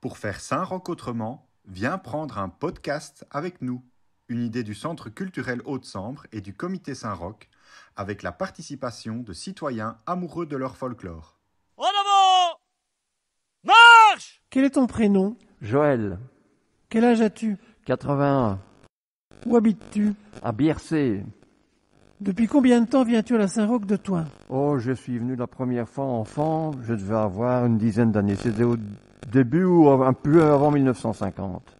Pour faire Saint-Roch autrement, viens prendre un podcast avec nous. Une idée du Centre culturel Haute-Sambre et du Comité Saint-Roch, avec la participation de citoyens amoureux de leur folklore. En avant! Marche! Quel est ton prénom? Joël, Quel âge as-tu? 81, Où habites-tu? à Biercé. Depuis combien de temps viens-tu à la Saint-Roch de Thoin? Oh, je suis venu la première fois enfant, je devais avoir une dizaine d'années. C'était au début ou un peu avant 1950.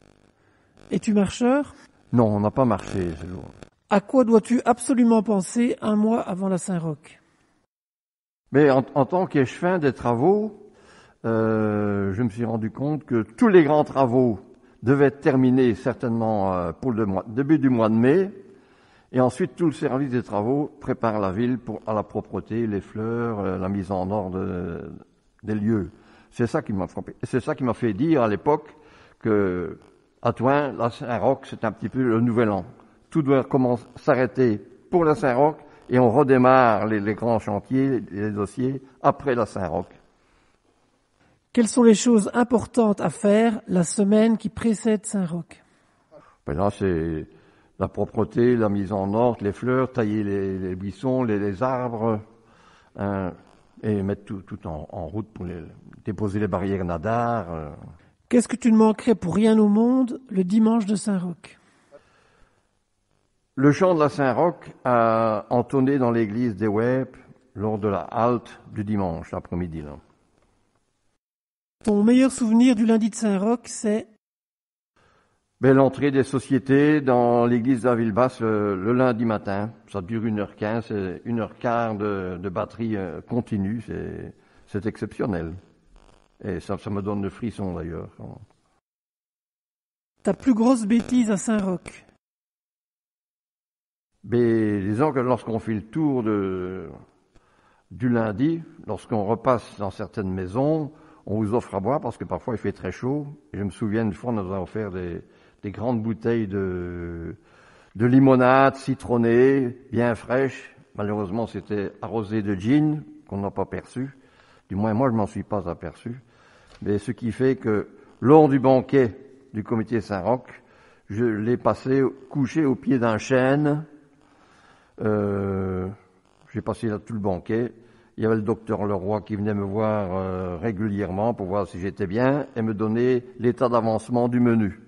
Es-tu marcheur? Non, on n'a pas marché ce jour. À quoi dois-tu absolument penser un mois avant la Saint-Roch? Mais en tant qu'échevin des travaux, je me suis rendu compte que tous les grands travaux devaient être terminés certainement pour le début du mois de mai. Et ensuite, tout le service des travaux prépare la ville à la propreté, les fleurs, la mise en ordre des lieux. C'est ça qui m'a frappé. C'est ça qui m'a fait dire à l'époque que à Thoin, la Saint-Roch, c'est un petit peu le nouvel an. Tout doit s'arrêter pour la Saint-Roch et on redémarre les grands chantiers, les dossiers après la Saint-Roch. Quelles sont les choses importantes à faire la semaine qui précède Saint-Roch? Ben là, c'est la propreté, la mise en ordre, les fleurs, tailler les buissons, les arbres, et mettre tout en route pour déposer les barrières nadar. Qu'est-ce que tu ne manquerais pour rien au monde le dimanche de Saint-Roch? Le chant de la Saint-Roch a entonné dans l'église des Web lors de la halte du dimanche l'après-midi. Là. Ton meilleur souvenir du lundi de Saint-Roch, c'est? Ben, l'entrée des sociétés dans l'église de la Ville-Basse le lundi matin. Ça dure 1h15, 1h15 de batterie continue. C'est exceptionnel. Et ça me donne le frisson d'ailleurs. Ta plus grosse bêtise à Saint-Roch? Mais disons que lorsqu'on fait le tour du lundi, lorsqu'on repasse dans certaines maisons, on vous offre à boire parce que parfois il fait très chaud. Et je me souviens une fois, on nous a offert des grandes bouteilles de limonade citronnée, bien fraîche. Malheureusement, c'était arrosé de gin qu'on n'a pas perçu. Du moins, moi, je m'en suis pas aperçu. Mais ce qui fait que lors du banquet du comité Saint-Roch, je l'ai passé couché au pied d'un chêne. J'ai passé là tout le banquet. Il y avait le docteur Leroy qui venait me voir régulièrement pour voir si j'étais bien et me donner l'état d'avancement du menu.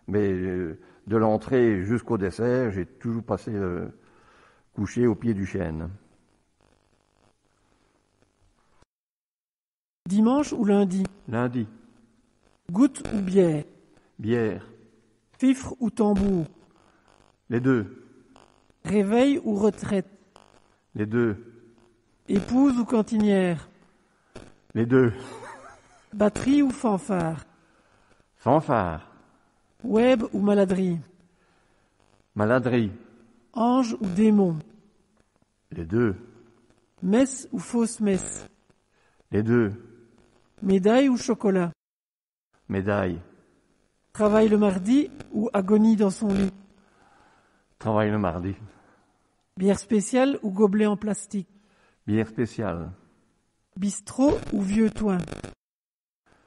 Mais de l'entrée jusqu'au dessert, j'ai toujours passé couché au pied du chêne. Dimanche ou lundi? Lundi, Goutte ou bière? bière, Fifre ou tambour? les deux, Réveil ou retraite? les deux, Épouse ou cantinière? les deux, Batterie ou fanfare? fanfare, Web ou maladrie? maladrie, Ange ou démon? les deux, Messe ou fausse messe? les deux, Médaille ou chocolat? médaille, Travail le mardi ou agonie dans son lit? travail le mardi, Bière spéciale ou gobelet en plastique? bière spéciale, Bistrot ou vieux toin?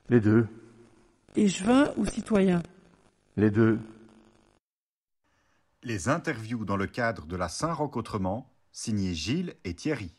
les deux, Échevin ou citoyen? les deux. Les interviews dans le cadre de la Saint-Roch autrement, signé Gilles et Thierry.